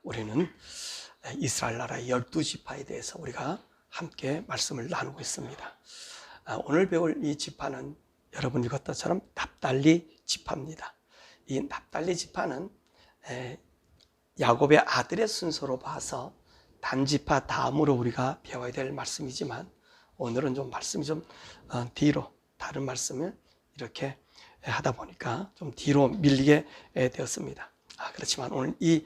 우리는 이스라엘 나라의 12지파에 대해서 우리가 함께 말씀을 나누고 있습니다. 오늘 배울 이 지파는 여러분 읽었던 것처럼 납달리 지파입니다. 이 납달리 지파는 야곱의 아들의 순서로 봐서 단지파 다음으로 우리가 배워야 될 말씀이지만, 오늘은 좀 말씀이 좀 뒤로, 다른 말씀을 이렇게 하다 보니까 좀 뒤로 밀리게 되었습니다. 그렇지만 오늘 이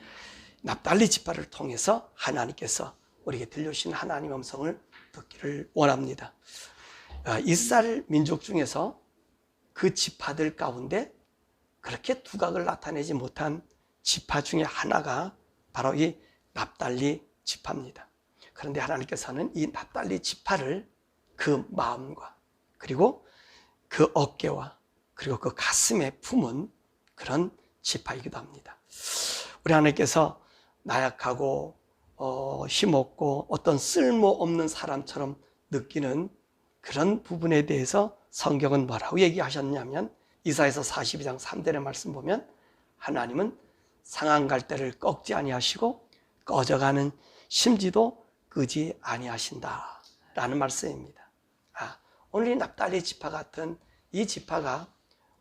납달리 지파를 통해서 하나님께서 우리에게 들려주신 하나님의 음성을 듣기를 원합니다. 이스라엘 민족 중에서 그 지파들 가운데 그렇게 두각을 나타내지 못한 지파 중에 하나가 바로 이 납달리 지파입니다. 그런데 하나님께서는 이 납달리 지파를 그 마음과 그리고 그 어깨와 그리고 그 가슴에 품은 그런 지파이기도 합니다. 우리 하나님께서 나약하고 힘없고 어떤 쓸모없는 사람처럼 느끼는 그런 부분에 대해서 성경은 뭐라고 얘기하셨냐면, 이사야서 42장 3절의 말씀 보면 하나님은 상한 갈대를 꺾지 아니하시고 꺼져가는 심지도 끄지 아니하신다 라는 말씀입니다. 오늘 이 납달리 지파 같은 이 지파가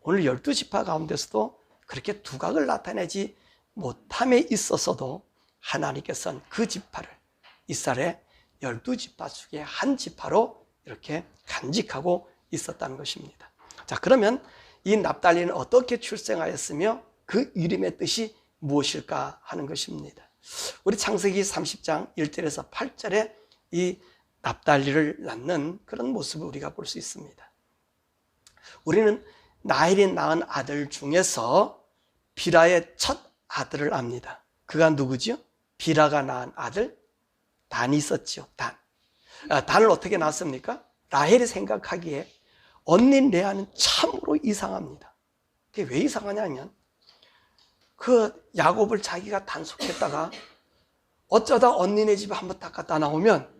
오늘 12지파 가운데서도 그렇게 두각을 나타내지 못함에 있어서도 하나님께서는 그 지파를 이스라엘의 12지파 중에 한 지파로 이렇게 간직하고 있었다는 것입니다. 자, 그러면 이 납달리는 어떻게 출생하였으며 그 이름의 뜻이 무엇일까 하는 것입니다. 우리 창세기 30장 1절에서 8절에 이 납달리를 낳는 그런 모습을 우리가 볼 수 있습니다. 우리는 라헬이 낳은 아들 중에서 비라의 첫 아들을 압니다. 그가 누구지요? 비라가 낳은 아들 단이 있었지요. 단을 어떻게 낳았습니까? 라헬이 생각하기에 언니 레아는 참으로 이상합니다. 그게 왜 이상하냐면, 그 야곱을 자기가 단속했다가 어쩌다 언니네 집에 한번 딱 갔다 나오면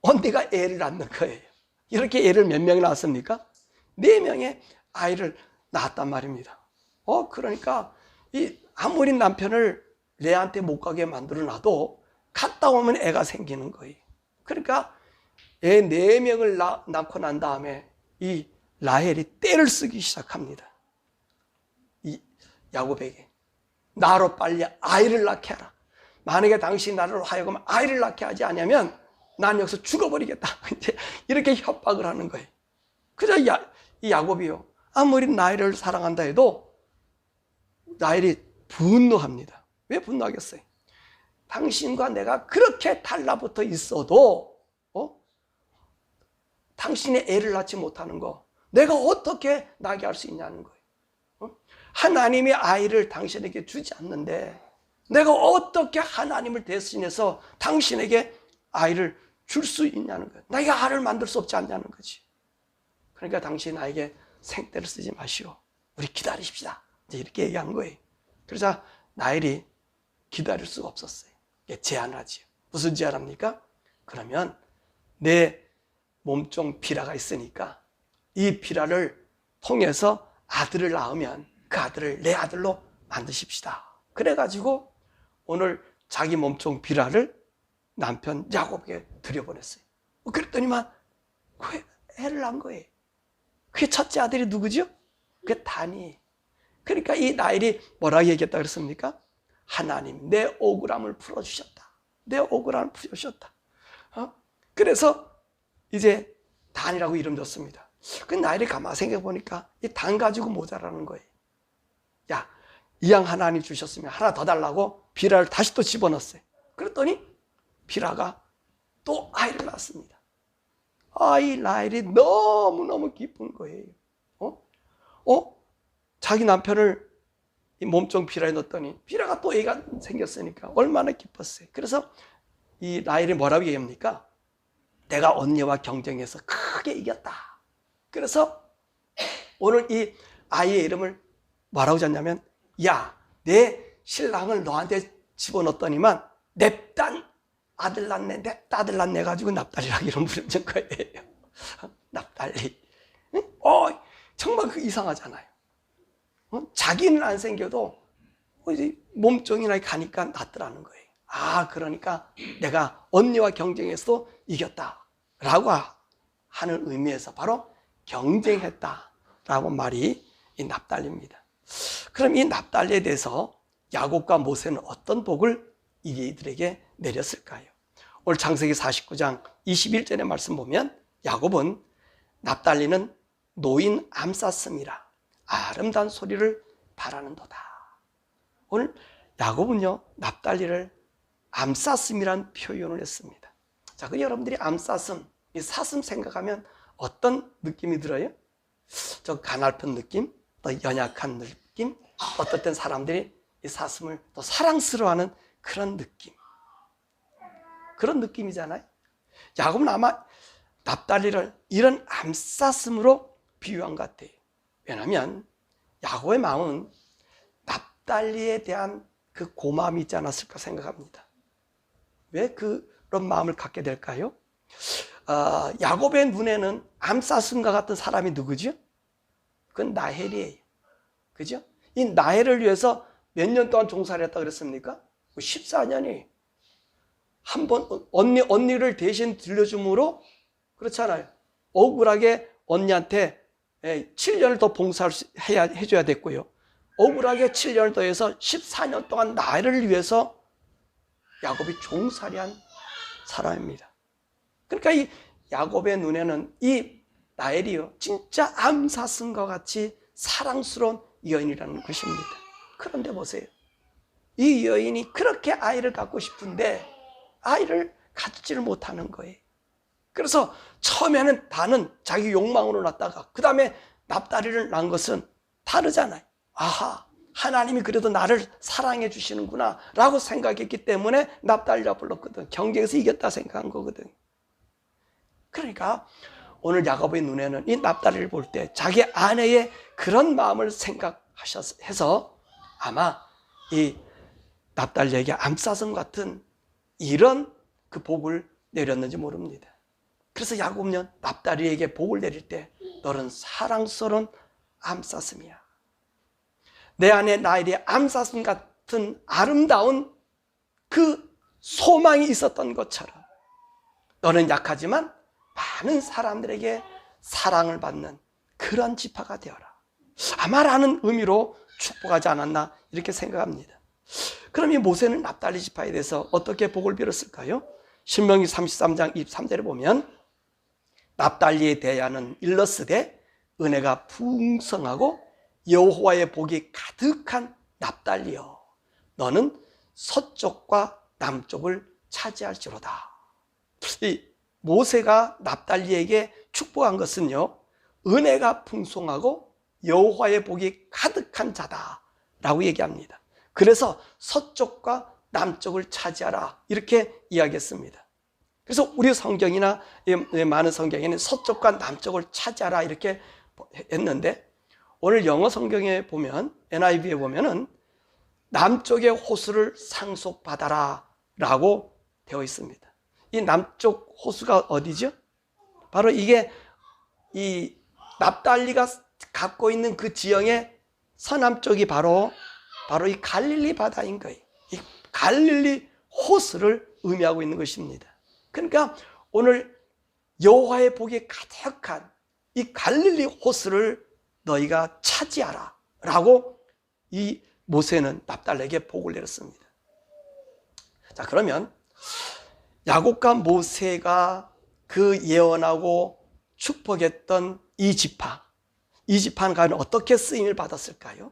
언니가 애를 낳는 거예요. 이렇게 애를 몇 명이 낳았습니까? 4명의 아이를 낳았단 말입니다. 그러니까 아무리 남편을 레아한테 못 가게 만들어 놔도 갔다 오면 애가 생기는 거예요. 그러니까 애 4명을 낳고 난 다음에 이 라헬이 떼를 쓰기 시작합니다. 이 야곱에게 나로 빨리 아이를 낳게 하라. 만약에 당신이 나로 하여금 아이를 낳게 하지 않으면 난 여기서 죽어버리겠다. 이제 이렇게 협박을 하는 거예요. 그저 이 야곱이요, 아무리 라헬을 사랑한다 해도 라헬이 분노합니다. 왜 분노하겠어요? 당신과 내가 그렇게 달라붙어 있어도 당신의 애를 낳지 못하는 거 내가 어떻게 낳게 할 수 있냐는 거예요. 하나님의 아이를 당신에게 주지 않는데 내가 어떻게 하나님을 대신해서 당신에게 아이를 줄 수 있냐는 거예요. 내가 알을 만들 수 없지 않냐는 거지. 그러니까 당신 나에게 생떼를 쓰지 마시오. 우리 기다리십시다. 이제 이렇게 얘기한 거예요. 그래서 라헬이 기다릴 수가 없었어요. 제안을 하지요. 무슨 제안합니까? 그러면 내 몸종 비라가 있으니까 이 비라를 통해서 아들을 낳으면 그 아들을 내 아들로 만드십시다. 그래가지고 오늘 자기 몸종 비라를 남편 야곱에게 들여보냈어요. 그랬더니만 그 애를 낳은 거예요. 그게 첫째 아들이 누구죠? 그게 단이. 그러니까 이 라헬이 뭐라고 얘기했다 그랬습니까? 하나님 내 억울함을 풀어주셨다. 내 억울함을 풀어주셨다. 그래서 이제 단이라고 이름 줬습니다. 그 라헬이 가만히 생각해보니까 이 단 가지고 모자라는 거예요. 야, 이왕 하나님 주셨으면 하나 더 달라고 비라를 다시 또 집어넣었어요. 그랬더니 비라가 또 아이를 낳았습니다. 이 라헬이 너무너무 기쁜 거예요. 자기 남편을 이 몸종 비라에 넣었더니 비라가 또 애가 생겼으니까 얼마나 기뻤어요. 그래서 이 라헬이 뭐라고 얘기합니까? 내가 언니와 경쟁해서 크게 이겼다. 그래서 오늘 이 아이의 이름을 뭐라고 졌냐면, 야, 내 신랑을 너한테 집어넣었더니만 냅단 아들 낳네, 냅다 아들 낳네 가지고 납달리라고 이름 부르는 거예요. 납달리. 정말 그 이상하잖아요. 자기는 안 생겨도 이제 몸종이나 가니까 낫더라는 거예요. 그러니까 내가 언니와 경쟁해서 이겼다라고 하는 의미에서 바로 경쟁했다라고 말이 이 납달리입니다. 그럼 이 납달리에 대해서 야곱과 모세는 어떤 복을 이들에게 내렸을까요? 오늘 창세기 49장 21절의 말씀 보면 야곱은 납달리는 노인 암쌌음이라 아름다운 소리를 바라는도다. 오늘 야곱은요 납달리를 암쌌음이란 표현을 했습니다. 자, 그 여러분들이 암쌌음, 이 사슴 생각하면 어떤 느낌이 들어요? 좀 가냘픈 느낌, 또 연약한 느낌, 어떨 땐 사람들이 이 사슴을 또 사랑스러워하는 그런 느낌, 그런 느낌이잖아요. 야곱은 아마 납달리를 이런 암사슴으로 비유한 것 같아요. 왜냐하면 야곱의 마음은 납달리에 대한 그 고마움이 있지 않았을까 생각합니다. 왜 그런 마음을 갖게 될까요? 야곱의 눈에는 암사슴과 같은 사람이 누구죠? 그건 라헬이에요. 그죠? 이 라헬을 위해서 몇 년 동안 종살이 했다 그랬습니까? 14년이. 한 번 언니를 대신 들려줌으로 그렇잖아요. 억울하게 언니한테 7년을 더 봉사를 해줘야 됐고요. 억울하게 7년을 더해서 14년 동안 나를 위해서 야곱이 종살이한 사람입니다. 그러니까 이 야곱의 눈에는 이 라헬이요 진짜 암사슴과 같이 사랑스러운 여인이라는 것입니다. 그런데 보세요. 이 여인이 그렇게 아이를 갖고 싶은데 아이를 갖지를 못하는 거예요. 그래서 처음에는 나는 자기 욕망으로 낳다가 그 다음에 납달리를 낳은 것은 다르잖아요. 하나님이 그래도 나를 사랑해 주시는구나 라고 생각했기 때문에 납달리라 불렀거든. 경쟁에서 이겼다 생각한 거거든. 그러니까 오늘 야곱의 눈에는 이 납달리를 볼 때 자기 아내의 그런 마음을 생각해서 아마 이 납달리에게 암사슴 같은 이런 그 복을 내렸는지 모릅니다. 그래서 야곱은 납달리에게 복을 내릴 때 너는 사랑스러운 암사슴이야. 내 안에 라헬이 암사슴 같은 아름다운 그 소망이 있었던 것처럼 너는 약하지만 많은 사람들에게 사랑을 받는 그런 지파가 되어라. 아마라는 의미로 축복하지 않았나 이렇게 생각합니다. 그럼 이 모세는 납달리 지파에 대해서 어떻게 복을 빌었을까요? 신명기 33장 23절에 보면 납달리에 대하여는 일러스되 은혜가 풍성하고 여호와의 복이 가득한 납달리여 너는 서쪽과 남쪽을 차지할지로다. 이 모세가 납달리에게 축복한 것은요 은혜가 풍성하고 여호와의 복이 가득한 자다라고 얘기합니다. 그래서 서쪽과 남쪽을 차지하라 이렇게 이야기했습니다. 그래서 우리 성경이나 많은 성경에는 서쪽과 남쪽을 차지하라 이렇게 했는데 오늘 영어 성경에 보면 NIV에 보면은 남쪽의 호수를 상속받아라 라고 되어 있습니다. 이 남쪽 호수가 어디죠? 바로 이게 이 납달리가 갖고 있는 그 지형의 서남쪽이 바로 이 갈릴리 바다인 거예요. 이 갈릴리 호수를 의미하고 있는 것입니다. 그러니까 오늘 여호와의 복이 가득한 이 갈릴리 호수를 너희가 차지하라 라고 이 모세는 납달리에게 복을 내렸습니다. 자, 그러면 야곱과 모세가 그 예언하고 축복했던 이 지파는 과연 어떻게 쓰임을 받았을까요?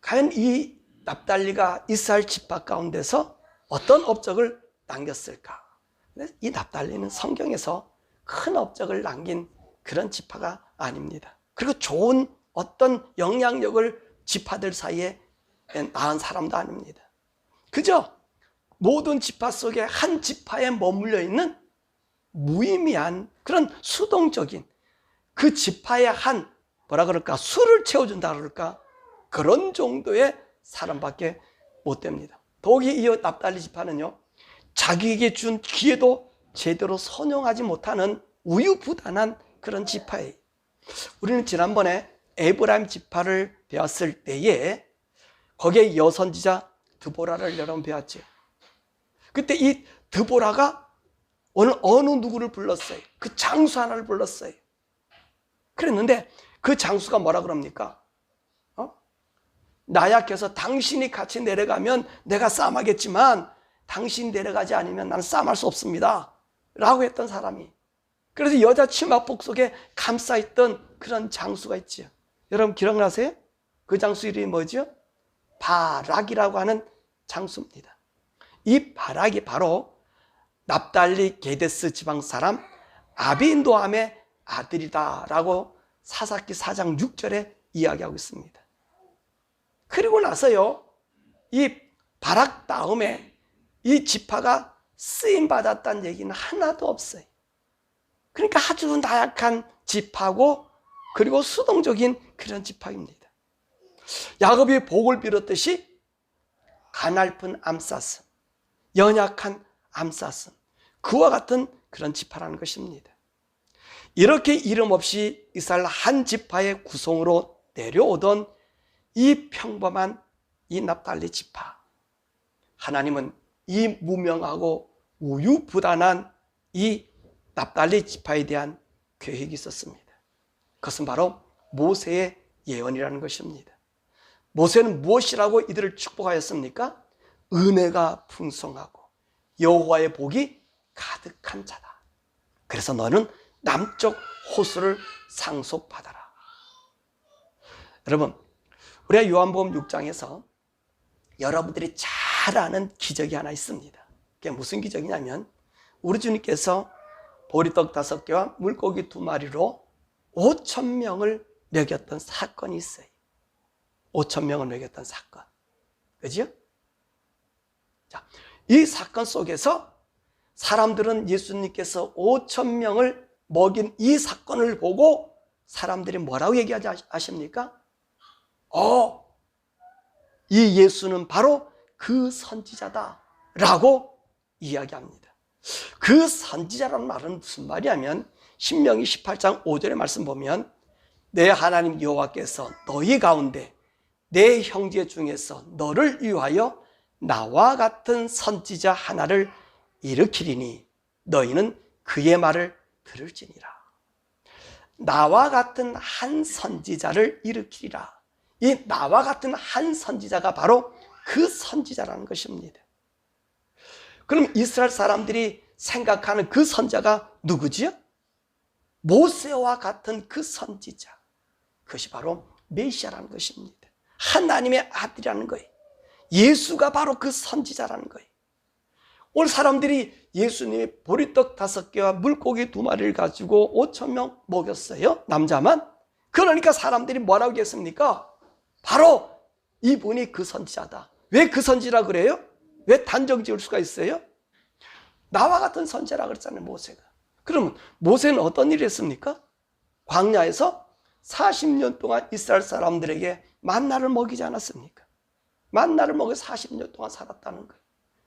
과연 이 납달리가 이스라엘 지파 가운데서 어떤 업적을 남겼을까? 이 납달리는 성경에서 큰 업적을 남긴 그런 지파가 아닙니다. 그리고 좋은 어떤 영향력을 지파들 사이에 낳은 사람도 아닙니다. 그저 모든 지파 속에 한 지파에 머물러 있는 무의미한 그런 수동적인 그 지파의 한 술을 채워준다 그럴까? 그런 정도의 사람밖에 못 됩니다. 더욱이 이 납달리 지파는요 자기에게 준 기회도 제대로 선용하지 못하는 우유부단한 그런 지파예요. 우리는 지난번에 에브라임 지파를 배웠을 때에 거기에 여선지자 드보라를 여러분 배웠지. 그때 이 드보라가 오늘 어느 누구를 불렀어요. 그 장수 하나를 불렀어요. 그랬는데 그 장수가 뭐라 그럽니까? 나약해서 당신이 같이 내려가면 내가 싸움하겠지만 당신 내려가지 않으면 나는 싸움할 수 없습니다 라고 했던 사람이, 그래서 여자 치마복 속에 감싸있던 그런 장수가 있지요. 여러분 기억나세요? 그 장수 이름이 뭐죠? 바락이라고 하는 장수입니다. 이 바락이 바로 납달리 게데스 지방 사람 아비노함의 아들이다 라고 사사기 4장 6절에 이야기하고 있습니다. 그리고 나서요, 이 바락 다음에 이 지파가 쓰임받았다는 얘기는 하나도 없어요. 그러니까 아주 나약한 지파고 그리고 수동적인 그런 지파입니다. 야곱이 복을 빌었듯이 가냘픈 암사슴, 연약한 암사슴, 그와 같은 그런 지파라는 것입니다. 이렇게 이름 없이 이스라엘 한 지파의 구성으로 내려오던 이 평범한 이 납달리 지파, 하나님은 이 무명하고 우유부단한 이 납달리 지파에 대한 계획이 있었습니다. 그것은 바로 모세의 예언이라는 것입니다. 모세는 무엇이라고 이들을 축복하였습니까? 은혜가 풍성하고 여호와의 복이 가득한 자다. 그래서 너는 남쪽 호수를 상속받아라. 여러분, 우리가 요한복음 6장에서 여러분들이 잘 아는 기적이 하나 있습니다. 그게 무슨 기적이냐면 우리 주님께서 보리떡 5개와 물고기 2마리로 5,000명을 먹였던 사건이 있어요. 5,000명을 먹였던 사건. 그죠? 자, 이 사건 속에서 사람들은 예수님께서 5,000명을 먹인 이 사건을 보고 사람들이 뭐라고 얘기하지 아십니까? 이 예수는 바로 그 선지자다 라고 이야기합니다. 그 선지자라는 말은 무슨 말이냐면 신명기 18장 5절의 말씀 보면 내 하나님 여호와께서 너희 가운데 내 형제 중에서 너를 위하여 나와 같은 선지자 하나를 일으키리니 너희는 그의 말을 들을지니라. 나와 같은 한 선지자를 일으키리라. 이 나와 같은 한 선지자가 바로 그 선지자라는 것입니다. 그럼 이스라엘 사람들이 생각하는 그 선지자가 누구지요? 모세와 같은 그 선지자, 그것이 바로 메시아라는 것입니다. 하나님의 아들이라는 거예요. 예수가 바로 그 선지자라는 거예요. 오늘 사람들이 예수님이 보리떡 5개와 물고기 2마리를 가지고 5,000명 먹였어요, 남자만. 그러니까 사람들이 뭐라고 했습니까? 바로 이분이 그 선지자다. 왜 그 선지라 그래요? 왜 단정 지을 수가 있어요? 나와 같은 선지자라 그랬잖아요, 모세가. 그러면 모세는 어떤 일을 했습니까? 광야에서 40년 동안 이스라엘 사람들에게 만나를 먹이지 않았습니까? 만나를 먹여 40년 동안 살았다는 거예요.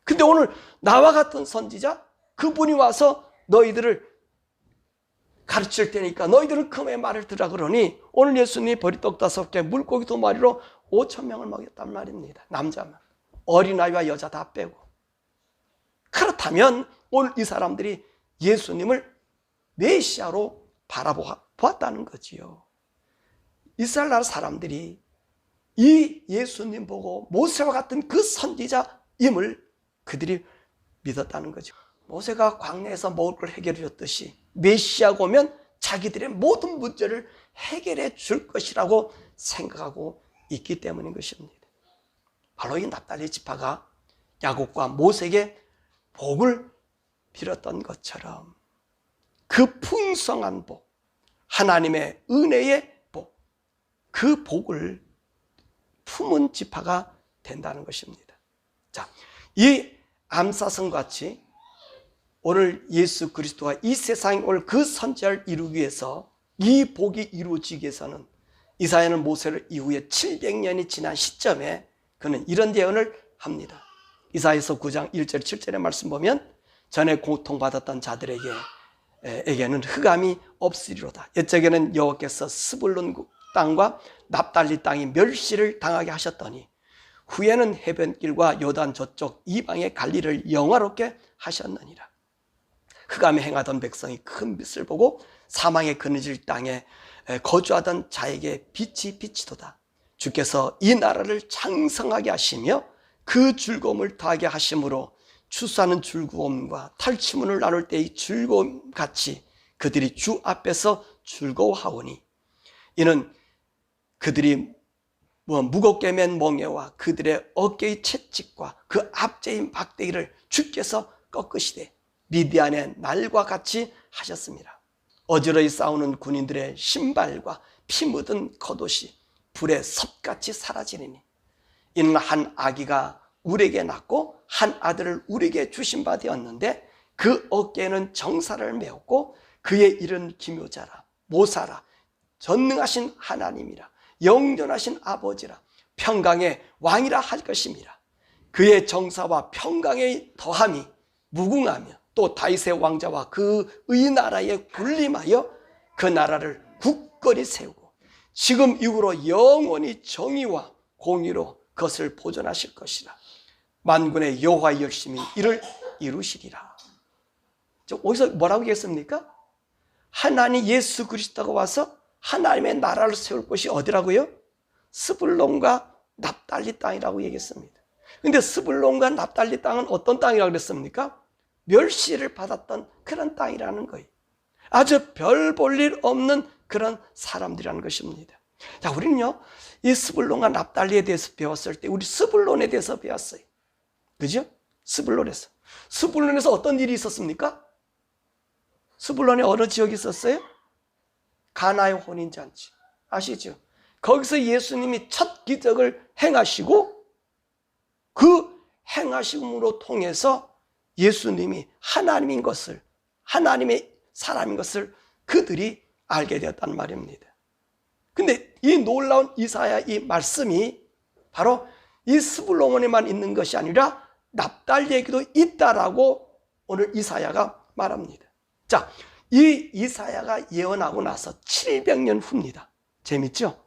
근데 오늘 나와 같은 선지자, 그분이 와서 너희들을 가르칠 테니까 너희들은 그의 말을 들으라 그러니 오늘 예수님이 보리떡 5개, 물고기 2마리로 5,000명을 먹였단 말입니다. 남자만. 어린아이와 여자 다 빼고. 그렇다면 오늘 이 사람들이 예수님을 메시아로 바라보았다는 거지요. 이스라엘 나라 사람들이 이 예수님 보고 모세와 같은 그 선지자임을 그들이 믿었다는 거죠. 모세가 광야에서 먹을 걸 해결해 줬듯이 메시아가 오면 자기들의 모든 문제를 해결해 줄 것이라고 생각하고 있기 때문인 것입니다. 바로 이 납달리 지파가 야곱과 모세에게 복을 빌었던 것처럼 그 풍성한 복, 하나님의 은혜의 복, 그 복을 품은 지파가 된다는 것입니다. 자, 이 암사성같이 오늘 예수 그리스도가 이 세상에 올 그 선지자를 이루기 위해서 이 복이 이루어지기 위해서는 이사야는 모세를 이후에 700년이 지난 시점에 그는 이런 예언을 합니다. 이사야서 9장 1절 7절의 말씀 보면 전에 고통받았던 자들에게는 흑암이 없으리로다. 옛적에는 여호와께서 스불론 땅과 납달리 땅이 멸시를 당하게 하셨더니 후에는 해변길과 요단 저쪽 이방의 갈리를 영화롭게 하셨느니라. 흑암에 행하던 백성이 큰 빛을 보고 사망의 그늘질 땅에 거주하던 자에게 빛이 비치도다. 주께서 이 나라를 장성하게 하시며 그 즐거움을 더하게 하심으로 추수하는 즐거움과 탈취문을 나눌 때의 즐거움 같이 그들이 주 앞에서 즐거워하오니 이는 그들이 무겁게 맨 멍에와 그들의 어깨의 채찍과 그 앞제인 막대기를 주께서 꺾으시되 미디안의 날과 같이 하셨습니다. 어지러이 싸우는 군인들의 신발과 피 묻은 겉옷이 불에 섭같이 사라지리니 이는 한 아기가 우리에게 낳고 한 아들을 우리에게 주신 바 되었는데 그 어깨에는 정사를 메었고 그의 이른 기묘자라 모사라 전능하신 하나님이라 영존하신 아버지라 평강의 왕이라 할 것입니다. 그의 정사와 평강의 더함이 무궁하며 또 다윗의 왕자와 그의 나라에 군림하여 그 나라를 굳건히 세우고 지금 이후로 영원히 정의와 공의로 그것을 보존하실 것이라. 만군의 여호와 열심히 이를 이루시리라. 어디서 뭐라고 얘기했습니까? 하나님 예수 그리스도가 와서 하나님의 나라를 세울 곳이 어디라고요? 스불론과 납달리 땅이라고 얘기했습니다. 근데 스불론과 납달리 땅은 어떤 땅이라고 그랬습니까? 멸시를 받았던 그런 땅이라는 거예요. 아주 별 볼 일 없는 그런 사람들이라는 것입니다. 자, 우리는요, 이 스불론과 납달리에 대해서 배웠을 때, 우리 스불론에 대해서 배웠어요. 그죠? 스불론에서. 스불론에서 어떤 일이 있었습니까? 스불론에 어느 지역이 있었어요? 가나의 혼인잔치. 아시죠? 거기서 예수님이 첫 기적을 행하시고, 그 행하심으로 통해서 예수님이 하나님인 것을, 하나님의 사람인 것을 그들이 알게 되었단 말입니다. 근데 이 놀라운 이사야 이 말씀이 바로 이 스불론에만 있는 것이 아니라 납달리에게도 있다라고 오늘 이사야가 말합니다. 자, 이 이사야가 예언하고 나서 700년 후입니다. 재밌죠?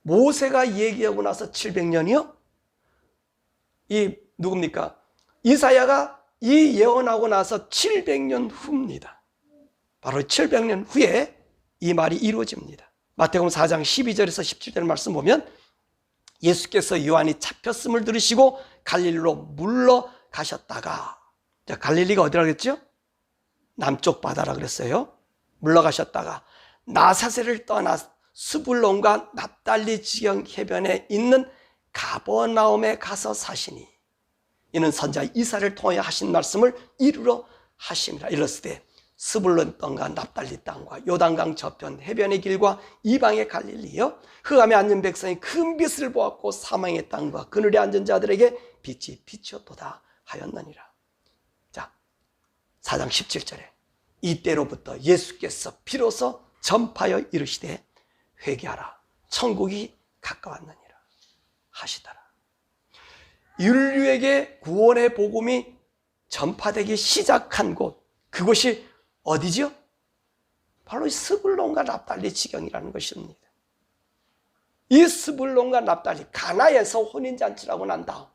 모세가 얘기하고 나서 700년이요? 이 누굽니까? 이사야가 이 예언하고 나서 700년 후입니다. 바로 700년 후에 이 말이 이루어집니다. 마태복음 4장 12절에서 17절 말씀 보면 예수께서 요한이 잡혔음을 들으시고 갈릴리로 물러가셨다가, 자, 갈릴리가 어디라고 했죠? 남쪽 바다라 그랬어요. 물러가셨다가 나사렛을 떠나 스불론과 납달리 지경 해변에 있는 가버나움에 가서 사시니 이는 선자 이사를 통해 하신 말씀을 이루러 하심이라. 이르시되 스불론 땅과 납달리 땅과 요단강 저편 해변의 길과 이방의 갈릴리여 흑암에 앉은 백성이 큰 빛을 보았고 사망의 땅과 그늘에 앉은 자들에게 빛이 비추었도다 하였느니라. 자, 4장 17절에 이때로부터 예수께서 비로소 전파하여 이르시되 회개하라 천국이 가까웠느니라 하시더라. 인류에게 구원의 복음이 전파되기 시작한 곳, 그곳이 어디죠? 바로 이 스불론과 납달리 지경이라는 것입니다. 이 스불론과 납달리, 가나에서 혼인잔치라고 난 다음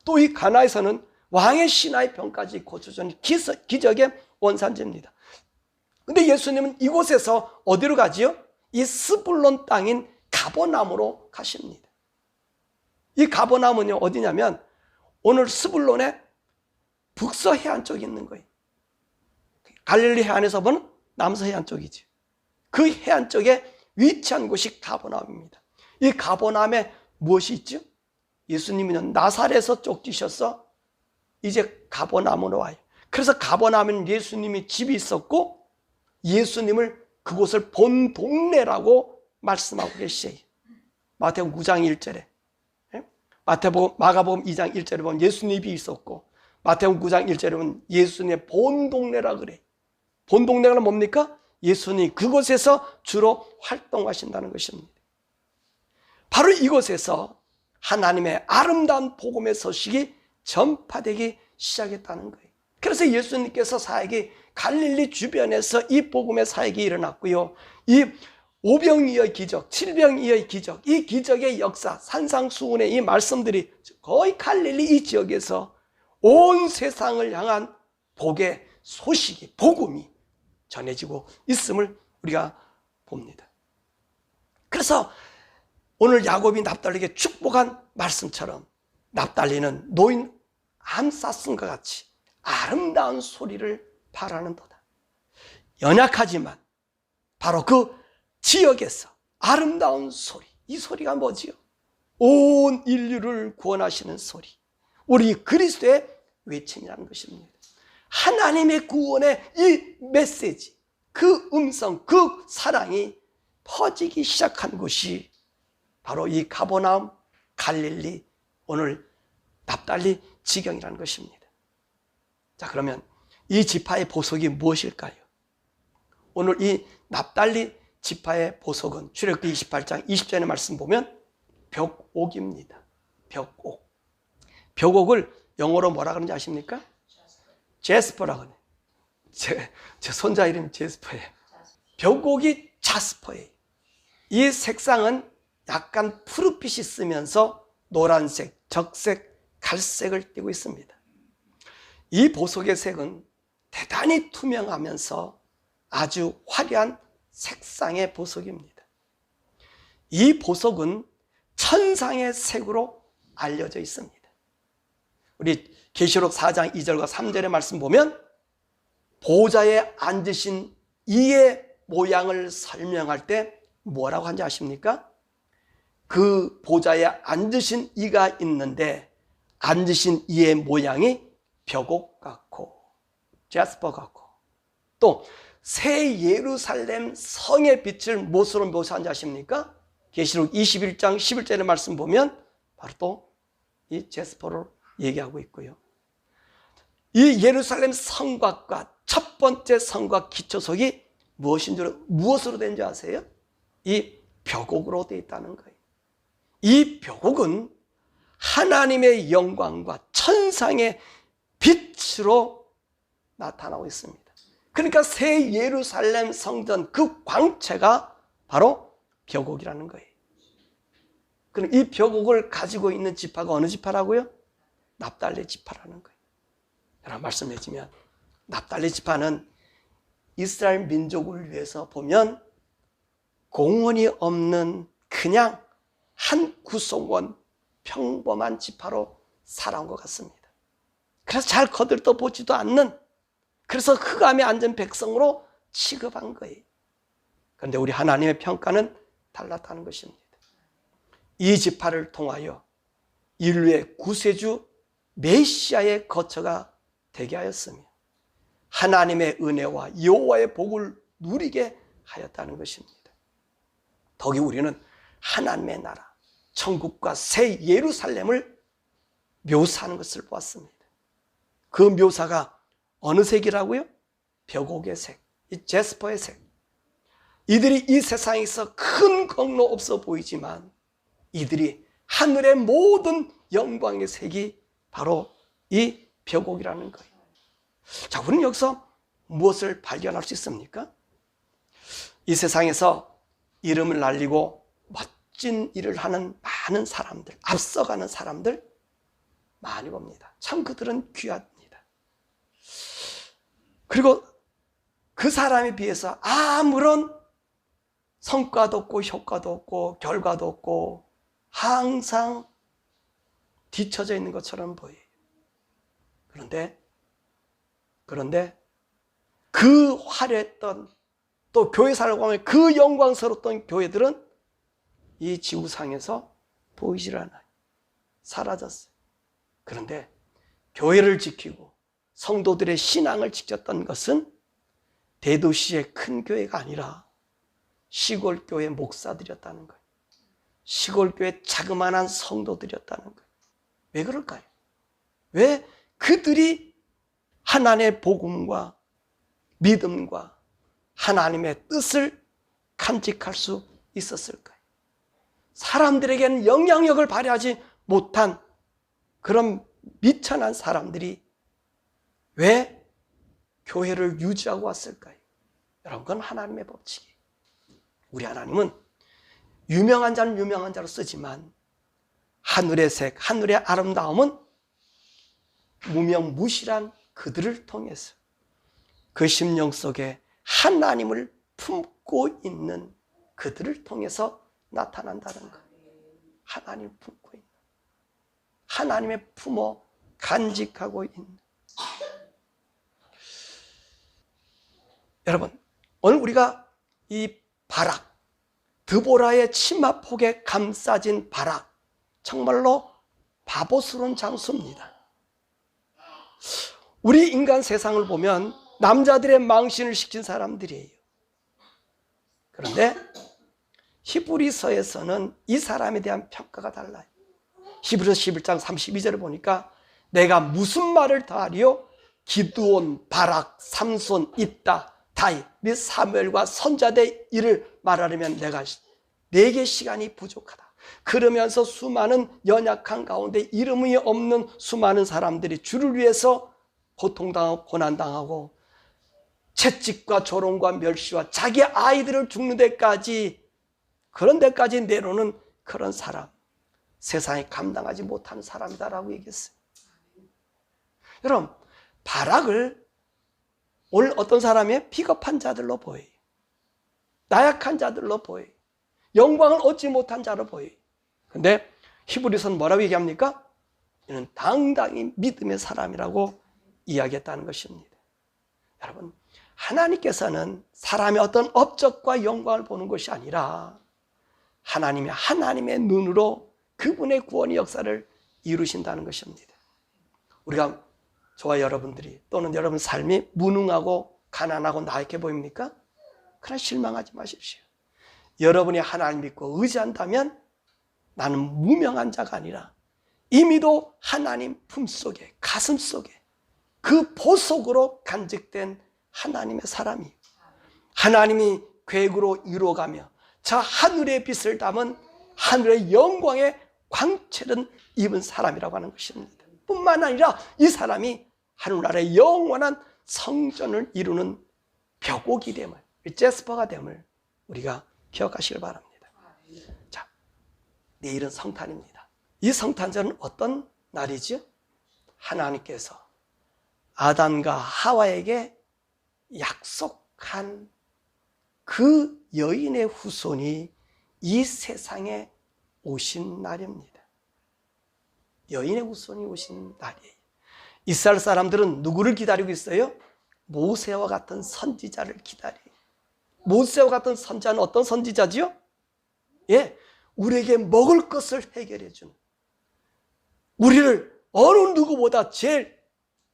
또 이 가나에서는 왕의 신하의 병까지 고쳐주는 기적의 원산지입니다. 근데 예수님은 이곳에서 어디로 가지요? 이 스불론 땅인 가버나움으로 가십니다. 이 가버나움은요 어디냐면 오늘 스불론의 북서 해안 쪽에 있는 거예요. 갈릴리 해안에서 보면 남서 해안 쪽이지. 그 해안 쪽에 위치한 곳이 가버나움입니다. 이 가버나움에 무엇이 있죠? 예수님은 나사렛에서 쫓기셔서 이제 가버나움으로 와요. 그래서 가버나움에는 예수님이 집이 있었고 예수님을 그곳을 본 동네라고 말씀하고 계시죠. 마태복음 9장 1절에 마가복음 2장 1절에 보면 예수님이 있었고 마태복음 9장 1절에 보면 예수님의 본 동네라 그래. 본 동네가 뭡니까? 예수님 그곳에서 주로 활동하신다는 것입니다. 바로 이곳에서 하나님의 아름다운 복음의 소식이 전파되기 시작했다는 거예요. 그래서 예수님께서 사역이 갈릴리 주변에서 이 복음의 사역이 일어났고요. 이 오병이어의 기적, 칠병이어의 기적, 이 기적의 역사, 산상수훈의 이 말씀들이 거의 갈릴리 이 지역에서 온 세상을 향한 복의 소식이, 복음이 전해지고 있음을 우리가 봅니다. 그래서 오늘 야곱이 납달리에게 축복한 말씀처럼 납달리는 노인 암사슴과 같이 아름다운 소리를 바라는도다. 연약하지만 바로 그 지역에서 아름다운 소리, 이 소리가 뭐지요? 온 인류를 구원하시는 소리, 우리 그리스도의 외침이라는 것입니다. 하나님의 구원의 이 메시지, 그 음성, 그 사랑이 퍼지기 시작한 곳이 바로 이 가버나움, 갈릴리, 오늘 납달리 지경이라는 것입니다. 자, 그러면 이 지파의 보석이 무엇일까요? 오늘 이 납달리 지파의 보석은 출애굽기 28장 20절의 말씀 보면 벽옥입니다. 벽옥. 벽옥을 영어로 뭐라 그러는지 아십니까? 제스퍼라고 해요. 제 손자 이름이 제스퍼예요. 벽옥이 자스퍼예요. 이 색상은 약간 푸르빛이 쓰면서 노란색, 적색, 갈색을 띠고 있습니다. 이 보석의 색은 대단히 투명하면서 아주 화려한 색상의 보석입니다. 이 보석은 천상의 색으로 알려져 있습니다. 우리 계시록 4장 2절과 3절의 말씀 보면 보좌에 앉으신 이의 모양을 설명할 때 뭐라고 하는지 아십니까? 그 보좌에 앉으신 이가 있는데 앉으신 이의 모양이 벽옥 같고 제스퍼 같고 또 새 예루살렘 성의 빛을 무엇으로 묘사한지 아십니까? 계시록 21장 11절의 말씀 보면 바로 또 이 제스퍼를 얘기하고 있고요. 이 예루살렘 성곽과 첫 번째 성곽 기초석이 무엇으로 된지 아세요? 이 벽옥으로 되어 있다는 거예요. 이 벽옥은 하나님의 영광과 천상의 빛으로 나타나고 있습니다. 그러니까 새 예루살렘 성전 그 광채가 바로 벽옥이라는 거예요. 그럼 이 벽옥을 가지고 있는 지파가 어느 지파라고요? 납달리 지파라는 거예요. 여러분 말씀해주면 납달리 지파는 이스라엘 민족을 위해서 보면 공헌이 없는 그냥 한 구성원 평범한 지파로 살아온 것 같습니다. 그래서 잘 거들떠 보지도 않는, 그래서 흑암에 앉은 백성으로 취급한 거예요. 그런데 우리 하나님의 평가는 달랐다는 것입니다. 이 지파를 통하여 인류의 구세주 메시아의 거처가 되게 하였으며 하나님의 은혜와 여호와의 복을 누리게 하였다는 것입니다. 더욱이 우리는 하나님의 나라, 천국과 새 예루살렘을 묘사하는 것을 보았습니다. 그 묘사가 어느 색이라고요? 벽옥의 색, 이 제스퍼의 색. 이들이 이 세상에서 큰 공로 없어 보이지만 이들이 하늘의 모든 영광의 색이 바로 이 벽옥이라는 거예요. 자, 우리는 여기서 무엇을 발견할 수 있습니까? 이 세상에서 이름을 날리고 멋진 일을 하는 많은 사람들, 앞서가는 사람들 많이 봅니다. 참 그들은 귀합니다. 그리고 그 사람에 비해서 아무런 성과도 없고 효과도 없고 결과도 없고 항상 뒤처져 있는 것처럼 보여요. 그런데 그 화려했던 또 교회 살아가면 그 영광스러웠던 교회들은 이 지구상에서 보이질 않아요. 사라졌어요. 그런데 교회를 지키고 성도들의 신앙을 지켰던 것은 대도시의 큰 교회가 아니라 시골 교회 목사들이었다는 거예요. 시골 교회 자그마한 성도들이었다는 거예요. 왜 그럴까요? 왜 그들이 하나님의 복음과 믿음과 하나님의 뜻을 간직할 수 있었을까요? 사람들에게는 영향력을 발휘하지 못한 그런 미천한 사람들이 왜 교회를 유지하고 왔을까요? 여러분, 그건 하나님의 법칙이에요. 우리 하나님은 유명한 자는 유명한 자로 쓰지만 하늘의 색, 하늘의 아름다움은 무명무실한 그들을 통해서 그 심령 속에 하나님을 품고 있는 그들을 통해서 나타난다는 것. 하나님을 품고 있는, 하나님의 품어 간직하고 있는. 여러분, 오늘 우리가 이 바락, 드보라의 치마폭에 감싸진 바락, 정말로 바보스러운 장수입니다. 우리 인간 세상을 보면 남자들의 망신을 시킨 사람들이에요. 그런데 히브리서에서는 이 사람에 대한 평가가 달라요. 히브리서 11장 32절을 보니까 내가 무슨 말을 더하리요? 기드온, 바락, 삼손, 입다, 다윗 및 사무엘과 선자들의 일을 말하려면 내가 내게 시간이 부족하다. 그러면서 수많은 연약한 가운데 이름이 없는 수많은 사람들이 주를 위해서 고통당하고 고난당하고 채찍과 조롱과 멸시와 자기 아이들을 죽는 데까지, 그런 데까지 내놓는 그런 사람, 세상에 감당하지 못하는 사람이다라고 얘기했어요. 여러분, 바락을 오늘 어떤 사람이 비겁한 자들로 보여요. 나약한 자들로 보여요. 영광을 얻지 못한 자로 보여요. 그런데 히브리서는 뭐라고 얘기합니까? 이는 당당히 믿음의 사람이라고 이야기했다는 것입니다. 여러분, 하나님께서는 사람의 어떤 업적과 영광을 보는 것이 아니라 하나님의 눈으로 그분의 구원의 역사를 이루신다는 것입니다. 우리가, 저와 여러분들이 또는 여러분 삶이 무능하고 가난하고 나약해 보입니까? 그러나 실망하지 마십시오. 여러분이 하나님 믿고 의지한다면 나는 무명한 자가 아니라 이미도 하나님 품속에, 가슴 속에 그 보석으로 간직된 하나님의 사람이에요. 하나님이 계획으로 이루어가며 저 하늘의 빛을 담은 하늘의 영광의 광채를 입은 사람이라고 하는 것입니다. 뿐만 아니라 이 사람이 하늘나라의 영원한 성전을 이루는 벽옥이 됨을, 제스퍼가 됨을 우리가 기억하시길 바랍니다. 자, 내일은 성탄입니다. 이 성탄절은 어떤 날이죠? 하나님께서 아담과 하와에게 약속한 그 여인의 후손이 이 세상에 오신 날입니다. 여인의 후손이 오신 날이에요. 이스라엘 사람들은 누구를 기다리고 있어요? 모세와 같은 선지자를 기다려요. 모세와 같은 선지자는 어떤 선지자지요? 예, 우리에게 먹을 것을 해결해 주는, 우리를 어느 누구보다 제일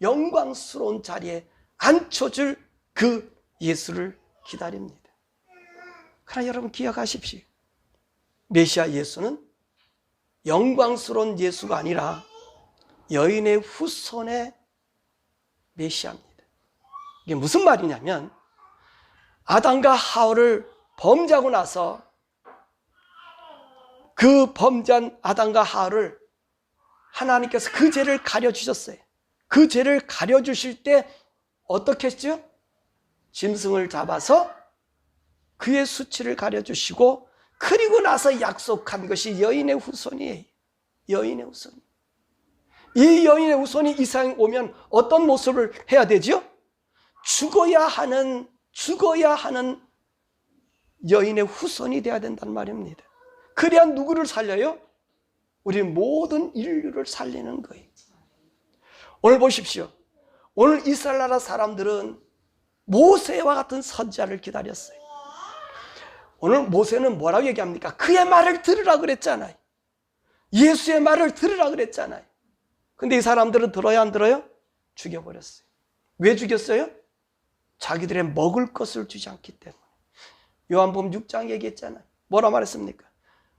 영광스러운 자리에 앉혀줄 그 예수를 기다립니다. 그러나 여러분 기억하십시오. 메시아 예수는 영광스러운 예수가 아니라 여인의 후손의 메시아입니다. 이게 무슨 말이냐면 아담과 하와를 범죄하고 나서 그 범죄한 아담과 하와를 하나님께서 그 죄를 가려주셨어요. 그 죄를 가려주실 때 어떻게 했죠? 짐승을 잡아서 그의 수치를 가려주시고 그리고 나서 약속한 것이 여인의 후손이에요. 여인의 후손. 이 여인의 후손이 이 세상에 오면 어떤 모습을 해야 되죠? 죽어야 하는 여인의 후손이 되어야 된다는 말입니다. 그래야 누구를 살려요? 우리 모든 인류를 살리는 거예요. 오늘 보십시오. 오늘 이스라엘 나라 사람들은 모세와 같은 선지자를 기다렸어요. 오늘 모세는 뭐라고 얘기합니까? 그의 말을 들으라 그랬잖아요. 예수의 말을 들으라 그랬잖아요. 근데 이 사람들은 들어야 안 들어요? 죽여버렸어요. 왜 죽였어요? 자기들의 먹을 것을 주지 않기 때문에. 요한복음 6장 얘기했잖아요. 뭐라 말했습니까?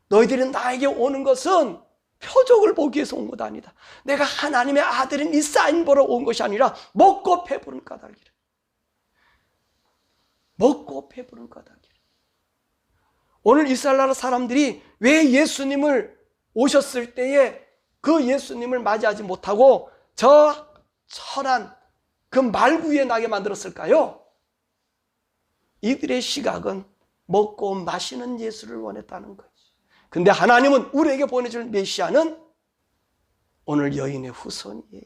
너희들이 나에게 오는 것은 표적을 보기 위해서 온 것 아니다. 내가 하나님의 아들인 이 사인 보러 온 것이 아니라 먹고 배부른 까닭이라. 먹고 배부른 까닭이라. 오늘 이스라엘 나라 사람들이 왜 예수님을 오셨을 때에 그 예수님을 맞이하지 못하고 저 천한 그 말구 위에 나게 만들었을까요? 이들의 시각은 먹고 마시는 예수를 원했다는 거예요. 근데 하나님은 우리에게 보내줄 메시아는 오늘 여인의 후손이에요.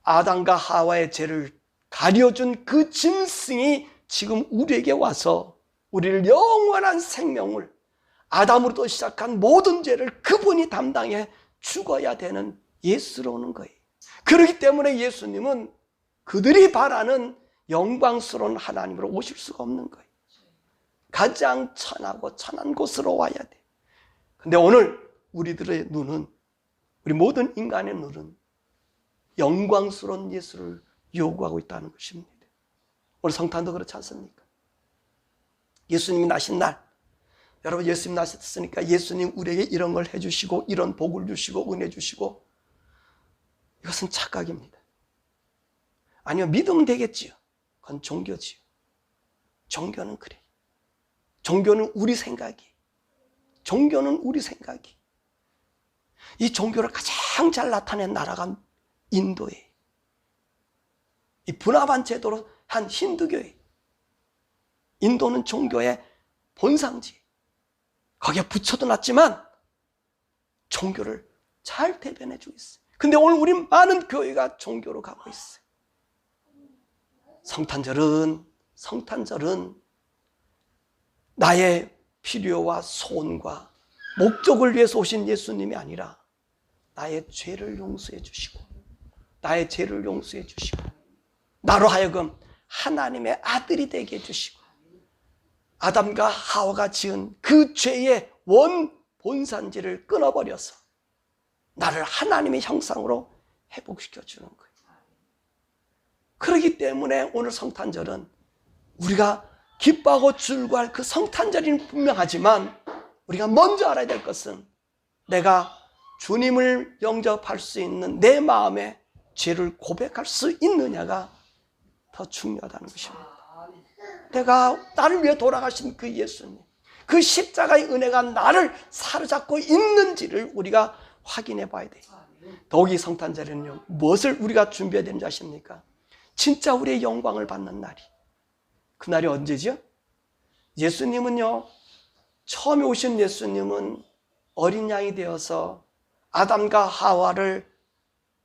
아담과 하와의 죄를 가려준 그 짐승이 지금 우리에게 와서 우리를 영원한 생명을, 아담으로부터 시작한 모든 죄를 그분이 담당해 죽어야 되는 예수로 오는 거예요. 그렇기 때문에 예수님은 그들이 바라는 영광스러운 하나님으로 오실 수가 없는 거예요. 가장 천하고 천한 곳으로 와야 돼. 근데 오늘 우리들의 눈은, 우리 모든 인간의 눈은 영광스러운 예수를 요구하고 있다는 것입니다. 오늘 성탄도 그렇지 않습니까? 예수님이 나신 날, 여러분 예수님 나셨으니까 예수님 우리에게 이런 걸 해주시고 이런 복을 주시고 은혜 주시고, 이것은 착각입니다. 아니요, 믿으면 되겠지요. 그건 종교지요. 종교는 그래. 종교는 우리 생각이. 종교는 우리 생각이. 이 종교를 가장 잘 나타낸 나라가 인도예요. 이 분화반 제도로 한 힌두교예요. 인도는 종교의 본상지. 거기에 부처도 났지만 종교를 잘 대변해주고 있어요. 근데 오늘 우리 많은 교회가 종교로 가고 있어요. 성탄절은 나의 필요와 소원과 목적을 위해서 오신 예수님이 아니라 나의 죄를 용서해 주시고, 나의 죄를 용서해 주시고, 나로 하여금 하나님의 아들이 되게 해주시고, 아담과 하와가 지은 그 죄의 원 본산지를 끊어버려서 나를 하나님의 형상으로 회복시켜 주는 거예요. 그렇기 때문에 오늘 성탄절은 우리가 기뻐하고 즐거워할 그 성탄절이 분명하지만, 우리가 먼저 알아야 될 것은 내가 주님을 영접할 수 있는 내 마음에 죄를 고백할 수 있느냐가 더 중요하다는 것입니다. 내가 나를 위해 돌아가신 그 예수님, 그 십자가의 은혜가 나를 사로잡고 있는지를 우리가 확인해 봐야 돼요. 더욱이 성탄절에는요, 무엇을 우리가 준비해야 되는지 아십니까? 진짜 우리의 영광을 받는 날이. 그날이 언제죠? 예수님은요, 처음에 오신 예수님은 어린 양이 되어서 아담과 하와를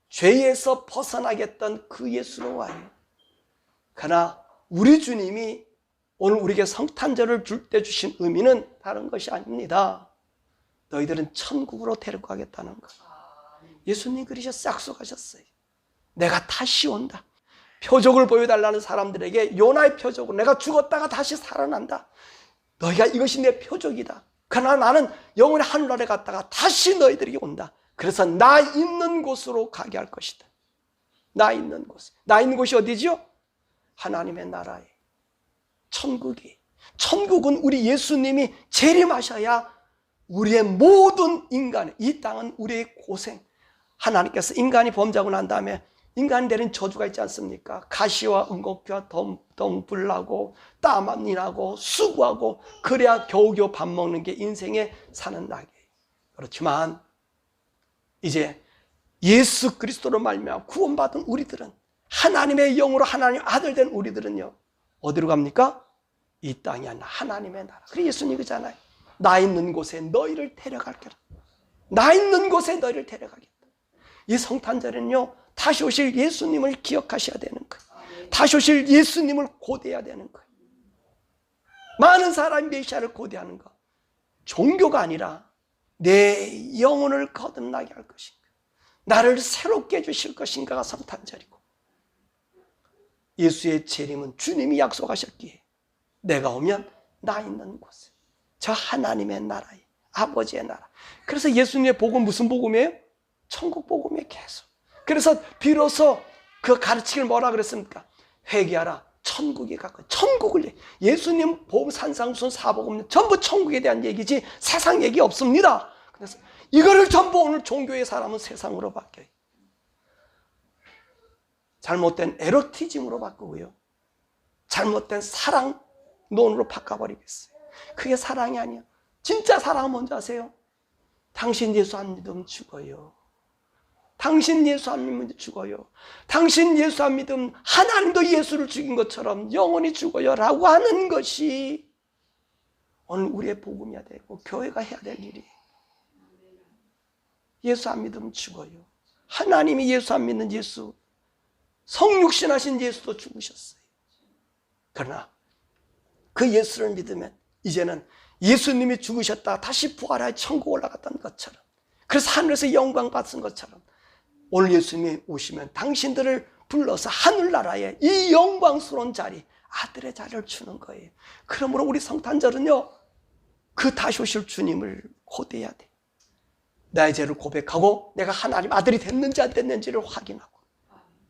죄에서 벗어나게 했던 그 예수로 와요. 그러나 우리 주님이 오늘 우리에게 성탄절을 줄 때 주신 의미는 다른 것이 아닙니다. 너희들은 천국으로 데리고 가겠다는 것. 예수님 그러셨어요. 약속하셨어요. 내가 다시 온다. 표적을 보여달라는 사람들에게 요나의 표적으로 내가 죽었다가 다시 살아난다. 너희가 이것이 내 표적이다. 그러나 나는 영원히 하늘나라에 갔다가 다시 너희들에게 온다. 그래서 나 있는 곳으로 가게 할 것이다. 나 있는 곳. 나 있는 곳이 어디지요? 하나님의 나라에. 천국이. 천국은 우리 예수님이 재림하셔야 우리의 모든 인간의, 이 땅은 우리의 고생, 하나님께서 인간이 범죄하고 난 다음에 인간이 내린 저주가 있지 않습니까? 가시와 은곡과 덩불나고 땀이 나고 수고하고 그래야 겨우겨우 밥 먹는 게 인생의 사는 낙이에요. 그렇지만 이제 예수 그리스도로 말미암아 구원받은 우리들은, 하나님의 영으로 하나님 아들 된 우리들은요, 어디로 갑니까? 이 땅이 아니라 하나님의 나라. 그래 예수님 그잖아요. 나 있는 곳에 너희를 데려갈게라. 나 있는 곳에 너희를 데려가겠다. 이 성탄절은요, 다시 오실 예수님을 기억하셔야 되는 거예요. 다시 오실 예수님을 고대해야 되는 거예요. 많은 사람이 메시아를 고대하는 것, 종교가 아니라 내 영혼을 거듭나게 할 것인가, 나를 새롭게 해주실 것인가가 성탄절이고, 예수의 재림은 주님이 약속하셨기에 내가 오면 나 있는 곳에, 저 하나님의 나라에, 아버지의 나라. 그래서 예수님의 복음 무슨 복음이에요? 천국 복음이에요. 계속. 그래서 비로소 그 가르치기를 뭐라 그랬습니까? 회개하라, 천국에 가까이. 천국을, 예수님 복음 산상수훈 사복음 전부 천국에 대한 얘기지 세상 얘기 없습니다. 그래서 이거를 전부 오늘 종교의 사람은 세상으로 바뀌어요. 잘못된 에로티즘으로 바꾸고요, 잘못된 사랑론으로 바꿔버리고 있어요. 그게 사랑이 아니야. 진짜 사랑은 뭔지 아세요? 당신 예수 안 믿으면 죽어요. 당신 예수 안 믿으면 죽어요. 당신 예수 안 믿으면 하나님도 예수를 죽인 것처럼 영원히 죽어요 라고 하는 것이 오늘 우리의 복음이어야 되고 교회가 해야 될 일이에요. 예수 안 믿으면 죽어요. 하나님이 예수 안 믿는 예수, 성육신하신 예수도 죽으셨어요. 그러나 그 예수를 믿으면 이제는 예수님이 죽으셨다 다시 부활하여 천국 올라갔던 것처럼, 그래서 하늘에서 영광 받은 것처럼 오늘 예수님이 오시면 당신들을 불러서 하늘나라에 이 영광스러운 자리, 아들의 자리를 주는 거예요. 그러므로 우리 성탄절은요, 그 다시 오실 주님을 고대해야 돼. 나의 죄를 고백하고 내가 하나님 아들이 됐는지 안 됐는지를 확인하고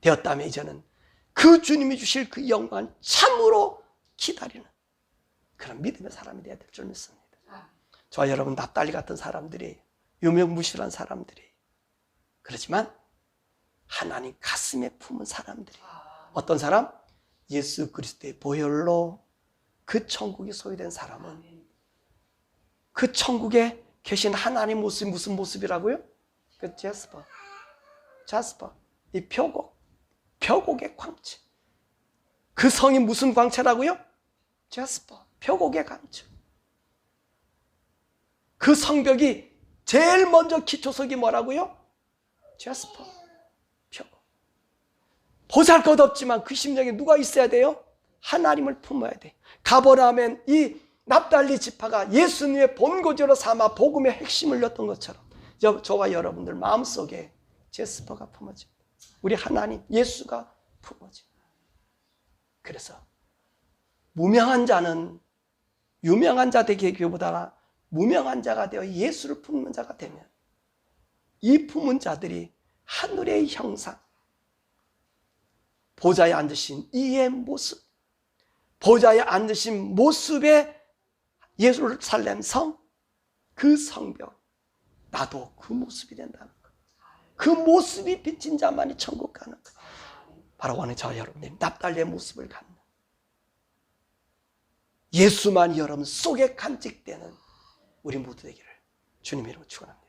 되었다면 이제는 그 주님이 주실 그 영광을 참으로 기다리는 그런 믿음의 사람이 되어야 될 줄 믿습니다. 저와 여러분 납달리 같은 사람들이, 유명무실한 사람들이, 그렇지만 하나님 가슴에 품은 사람들이, 어떤 사람? 예수 그리스도의 보혈로 그 천국이 소유된 사람은 그 천국에 계신 하나님 모습이 무슨 모습이라고요? 그 자스퍼, 이 표곡의 광채. 그 성이 무슨 광채라고요? 자스퍼, 표곡의 광채. 그 성벽이 제일 먼저 기초석이 뭐라고요? 자스퍼, 표곡. 보잘것없지만 그 심령에 누가 있어야 돼요? 하나님을 품어야 돼. 가버나움엔 이 납달리 지파가 예수님의 본고지로 삼아 복음의 핵심을 였던 것처럼 저와 여러분들 마음속에 제스퍼가 품어집니다. 우리 하나님 예수가 품어집니다. 그래서 무명한 자는 유명한 자 되기보다 무명한 자가 되어 예수를 품는 자가 되면 이 품은 자들이 하늘의 형상, 보좌에 앉으신 이의 모습, 보좌에 앉으신 모습의 예루살렘 성, 그 성벽, 나도 그 모습이 된다는 것. 그 모습이 비친 자만이 천국 가는 것. 바로 오늘 저와 여러분들이 납달리의 모습을 갖는, 예수만 여러분 속에 간직되는 우리 모두 되기를 주님 이름으로 축원합니다.